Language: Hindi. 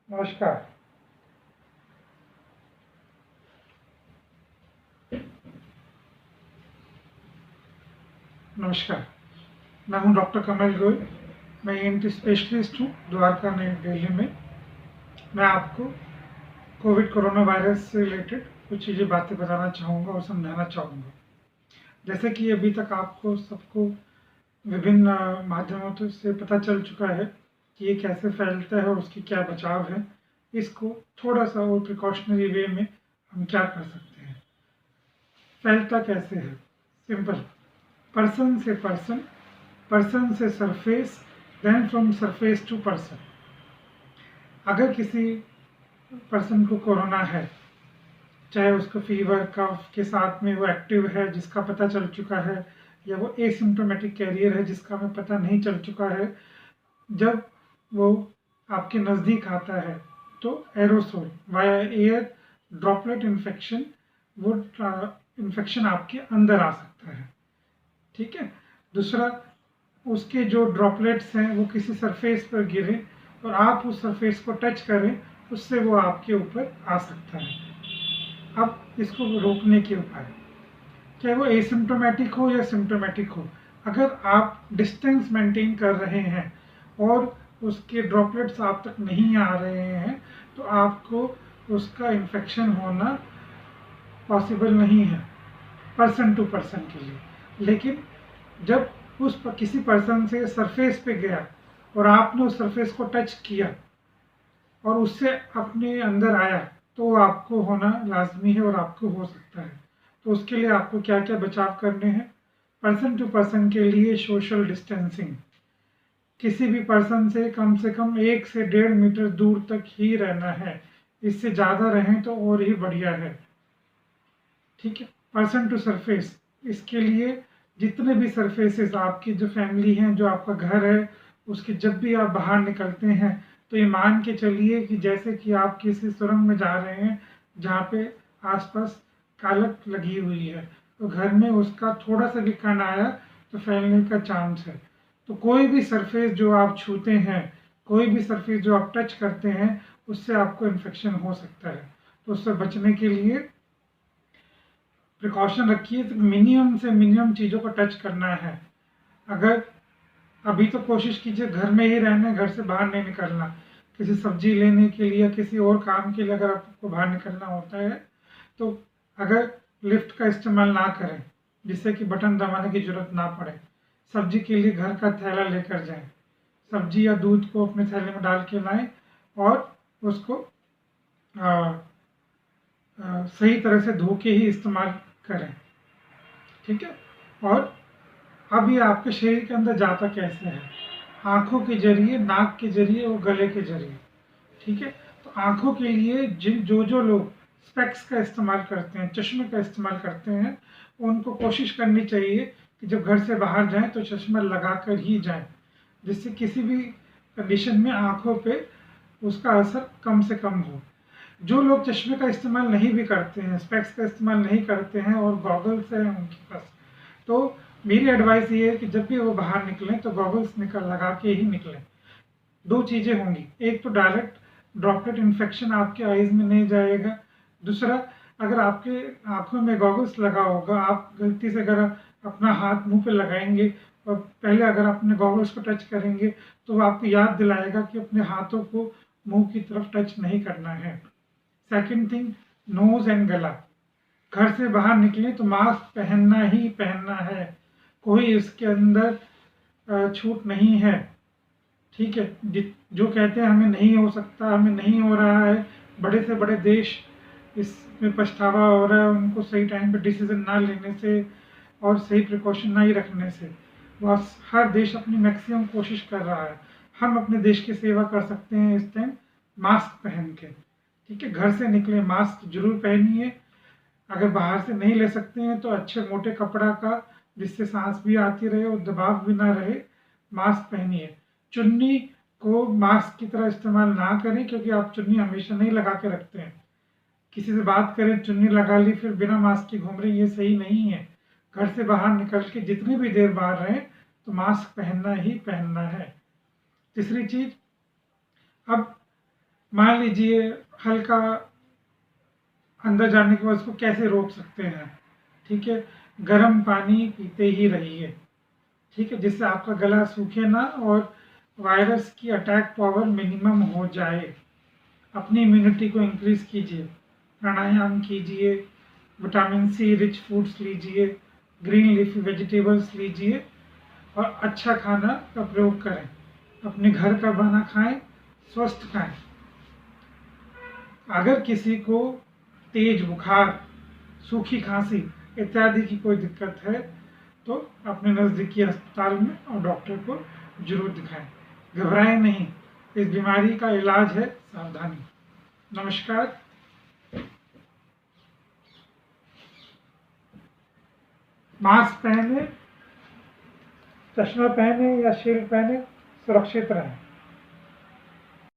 नमस्कार। नमस्कार, मैं हूं डॉक्टर कमल गोयल। मैं ईएनटी स्पेशलिस्ट हूं द्वारका नई दिल्ली में। मैं आपको कोविड कोरोना वायरस से रिलेटेड कुछ चीज़ें बातें बताना चाहूँगा और समझाना चाहूँगा। जैसे कि अभी तक आपको सबको विभिन्न माध्यमों से पता चल चुका है कि ये कैसे फैलता है और उसकी क्या बचाव है। इसको थोड़ा सा और प्रिकॉशनरी वे में हम क्या कर सकते हैं। फैलता कैसे है? सिंपल, पर्सन से पर्सन, पर्सन से surface, then from surface to person. अगर किसी पर्सन को कोरोना है, चाहे उसको फीवर कफ के साथ में वो एक्टिव है जिसका पता चल चुका है, या वो एसिम्प्टोमेटिक कैरियर है जिसका हमें पता नहीं चल चुका है, जब वो आपके नज़दीक आता है तो aerosol via air droplet infection, वो इन्फेक्शन आपके अंदर आ सकता है। ठीक है। दूसरा, उसके जो ड्रॉपलेट्स हैं वो किसी सरफेस पर गिरे और आप उस सरफेस को टच करें, उससे वो आपके ऊपर आ सकता है। अब इसको रोकने के उपाय, चाहे वो एसिम्प्टोमेटिक हो या सिम्प्टोमेटिक हो, अगर आप डिस्टेंस मेंटेन कर रहे हैं और उसके ड्रॉपलेट्स आप तक नहीं आ रहे हैं, तो आपको उसका इन्फेक्शन होना पॉसिबल नहीं है पर्सन टू पर्सन के लिए। लेकिन जब किसी पर्सन से सरफेस पे गया और आपने उस सरफेस को टच किया और उससे अपने अंदर आया, तो आपको होना लाजमी है और आपको हो सकता है। तो उसके लिए आपको क्या क्या बचाव करने हैं? पर्सन टू पर्सन के लिए सोशल डिस्टेंसिंग, किसी भी पर्सन से कम 1 से 1.5 मीटर दूर तक ही रहना है। इससे ज़्यादा रहें तो और ही बढ़िया है। ठीक है। पर्सन टू सरफेस, इसके लिए जितने भी सरफेसेस आपकी जो फैमिली हैं, जो आपका घर है, उसके जब भी आप बाहर निकलते हैं तो ये मान के चलिए कि जैसे कि आप किसी सुरंग में जा रहे हैं जहाँ पे आसपास कालक लगी हुई है, तो घर में उसका थोड़ा सा भी कण आया तो फैलने का चांस है। तो कोई भी सरफेस जो आप छूते हैं, कोई भी सरफेस जो आप टच करते हैं, उससे आपको इन्फेक्शन हो सकता है। तो उससे बचने के लिए प्रिकॉशन रखिए। तो मिनिमम से मिनिमम चीज़ों को टच करना है। अगर अभी तो कोशिश कीजिए घर में ही रहना है, घर से बाहर नहीं निकलना। किसी सब्जी लेने के लिए या किसी और काम के लिए अगर आपको बाहर निकलना होता है, तो अगर लिफ्ट का इस्तेमाल ना करें, जिससे कि बटन दबाने की जरूरत ना पड़े। सब्जी के लिए घर का थैला लेकर जाएं, सब्जी या दूध को अपने थैले में डाल के लाएं और उसको सही तरह से धो के ही इस्तेमाल करें। ठीक है। और अब ये आपके शरीर के अंदर जाता कैसे है? आँखों के ज़रिए, नाक के ज़रिए और गले के ज़रिए। ठीक है। तो आँखों के लिए जो लोग स्पेक्स का इस्तेमाल करते हैं, चश्मे का इस्तेमाल करते हैं, उनको कोशिश करनी चाहिए कि जब घर से बाहर जाएँ तो चश्मा लगा कर ही जाएँ, जिससे किसी भी कंडीशन में आँखों पे उसका असर कम से कम हो। जो लोग चश्मे का इस्तेमाल नहीं भी करते हैं, स्पेक्स का इस्तेमाल नहीं करते हैं और गॉगल्स हैं उनके पास, तो मेरी एडवाइस ये है कि जब भी वो बाहर निकलें तो गॉगल्स लगा के ही निकलें। दो चीज़ें होंगी, एक तो डायरेक्ट ड्रॉपलेट इन्फेक्शन आपके आईज में नहीं जाएगा। दूसरा, अगर आपके आंखों में गॉगल्स लगा होगा, आप गलती से अगर अपना हाथ मुंह पे लगाएंगे और पहले अगर अपने गॉगल्स को टच करेंगे, तो वो आपको याद दिलाएगा कि अपने हाथों को मुंह की तरफ टच नहीं करना है। सेकंड थिंग, नोज एंड गला। घर से बाहर निकले तो मास्क पहनना ही पहनना है, कोई इसके अंदर छूट नहीं है। ठीक है। जो कहते हैं हमें नहीं हो सकता, हमें नहीं हो रहा है, बड़े से बड़े देश इसमें पछतावा हो रहा है उनको सही टाइम पे डिसीजन ना लेने से और सही प्रिकॉशन ना ही रखने से। वह हर देश अपनी मैक्सिमम कोशिश कर रहा है। हम अपने देश की सेवा कर सकते हैं इस टाइम मास्क पहन के। ठीक है। घर से निकले मास्क जरूर पहनिए। अगर बाहर से नहीं ले सकते हैं तो अच्छे मोटे कपड़ा का, जिससे सांस भी आती रहे और दबाव भी ना रहे, मास्क पहनिए। चुन्नी को मास्क की तरह इस्तेमाल ना करें, क्योंकि आप चुन्नी हमेशा नहीं लगा के रखते हैं। किसी से बात करें, चुन्नी लगा ली फिर बिना मास्क के घूम रहे, ये सही नहीं है। घर से बाहर निकल के जितनी भी देर बाहर रहें तो मास्क पहनना ही पहनना है। तीसरी चीज, अब मान लीजिए हल्का अंदर जाने के बाद उसको कैसे रोक सकते हैं, ठीक है। गर्म पानी पीते ही रहिए, ठीक है, जिससे आपका गला सूखे ना और वायरस की अटैक पावर मिनिमम हो जाए। अपनी इम्यूनिटी को इंक्रीज कीजिए, प्राणायाम कीजिए, विटामिन सी रिच फूड्स लीजिए, ग्रीन लीफी वेजिटेबल्स लीजिए और अच्छा खाना का प्रयोग करें। अपने घर का बना खाएं, स्वस्थ खाएं। अगर किसी को तेज बुखार, सूखी खांसी इत्यादि की कोई दिक्कत है तो अपने नज़दीकी अस्पताल में और डॉक्टर को जरूर दिखाएं। घबराएं नहीं, इस बीमारी का इलाज है सावधानी। नमस्कार। मास्क पहने, चश्मा पहने या शील्ड पहने, सुरक्षित रहें।